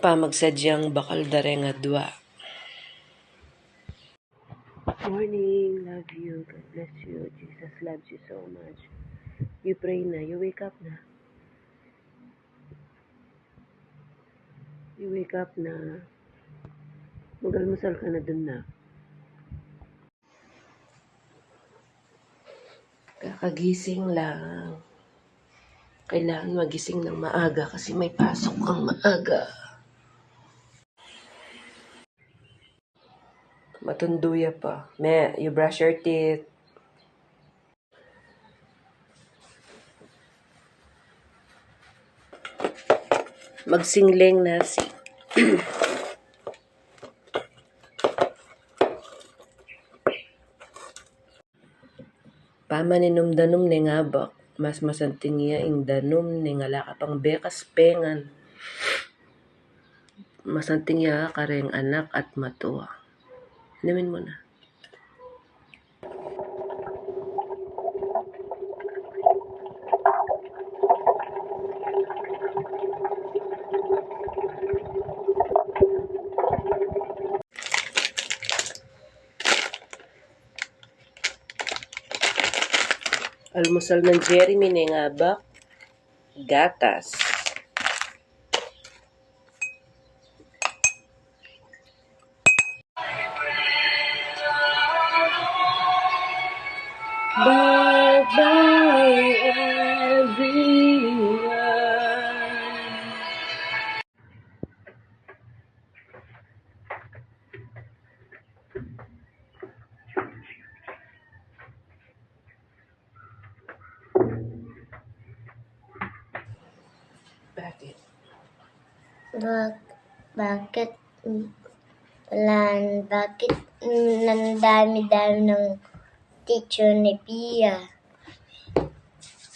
Pamagsadyang bakal dareng adwa. Morning, love you, God bless you, Jesus loves you so much. You pray na, you wake up na. You wake up na. Mag-almusal ka na dun na. Kakagising lang. Kailangan magising ng maaga kasi may pasok kang maaga. Matunduya pa. You brush your teeth. Magsingling nasi. Pamaninum danum ni ngabak. Mas masanting iya ing danum ni ngalaka pang bekas pengan. Masanting iya kareng anak at matuwa. Inumin mo na. Almusal ng Jeremy ni ngabak. Gatas. Bye-bye, everyone. Bakit? Bakit nandami-dami ng teacher ni Pia?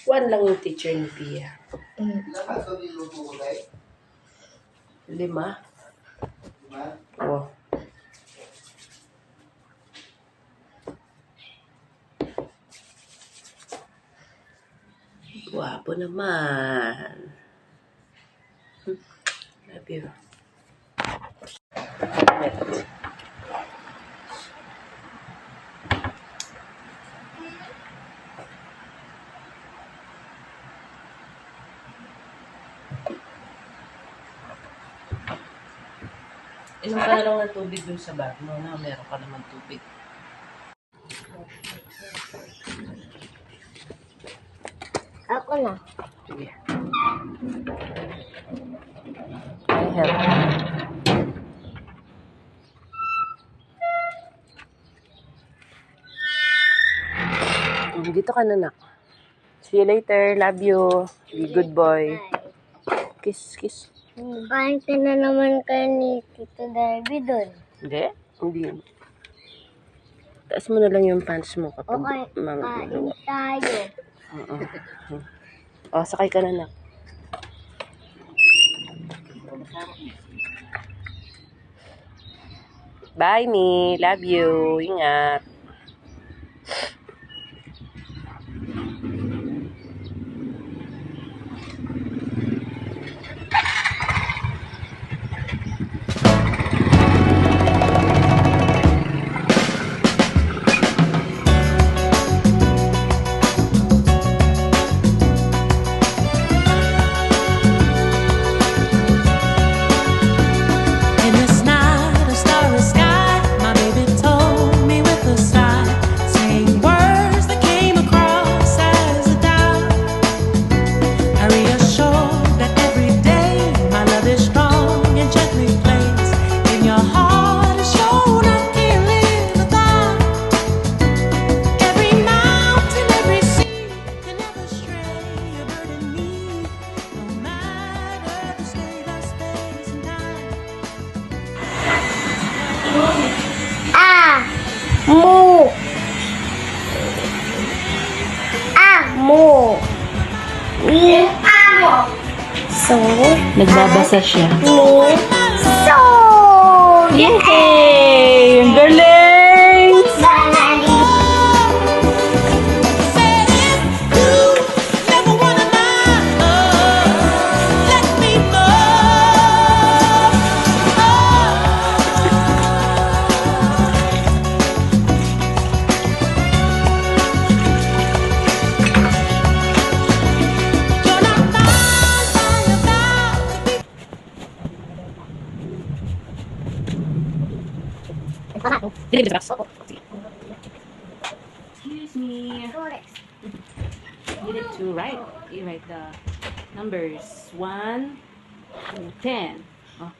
One lang yung teacher ni Pia. 5? Oh. Guwapo naman. Love you. Inom ka na lang ng tubig dun sa bag mo na meron ka naman tubig. Ako na. Sige. I help. Dito ka na, nak. See you later. Love you. Be good boy. Kiss, kiss. Kain ka na naman kayo ni Tito Darby doon. Hindi? Hindi. Taas mo na lang yung pants mo kapag Okay, kain tayo. O, sakay ka na, nak. Bye, me. Love you. Ingat. Mo. So, Nagbabasa siya. so, Yay! Ang galing! Excuse me. You need to write. You write the numbers 1 to 10. Oh.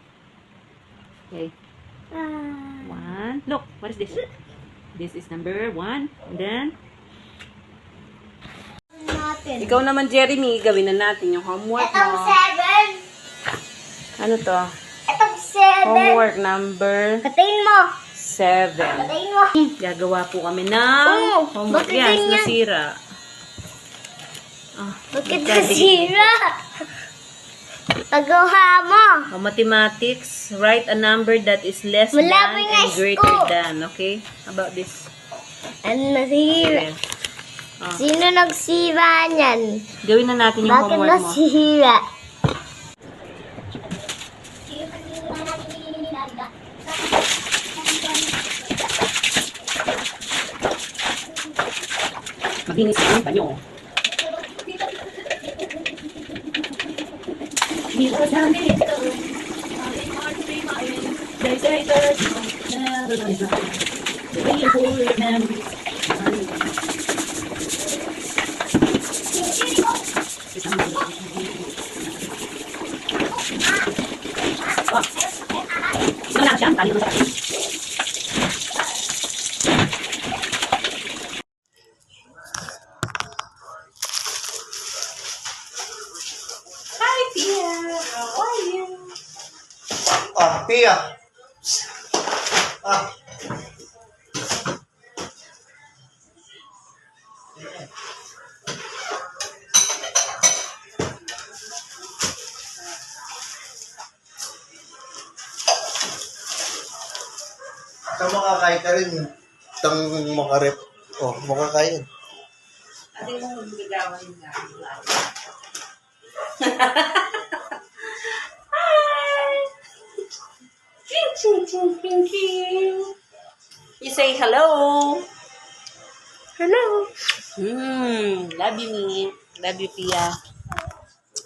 Okay. 1. Look, what is this? This is number 1. And then, ikaw naman, Jeremy, gawin na natin yung homework Itong mo. 7. Ano to? Itong 7. Homework number Patayin mo. 7. Patayin mo. Gagawa po kami ng homework. bakit Yes, ganyan? nasira. Bakit nasira? Pagawa mo. Mathematics, write a number that is less Wala than pa yung and ice greater ko. than. Okay? How about this? Ano nasira? Yes. Ah. Sino nagsira niyan? Gawin na natin yung Bakit homework mo. nasira? Maglinis ang banyo. Hi, Pia. How are you? Pia. Ito makakain ka rin. Itang makarep. Makakain. Ate mo magbigawin nga. Hi! Ching, ching, ching, ching, ching. You say hello. Hello. Love you, me. Love you, Pia.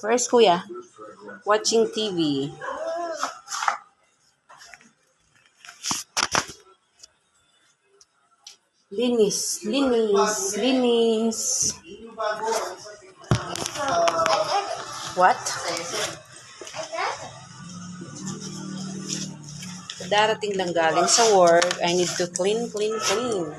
Where's Kuya? Watching TV. Linis, linis, linis. What? Darating lang galing sa work. I need to clean, clean, clean.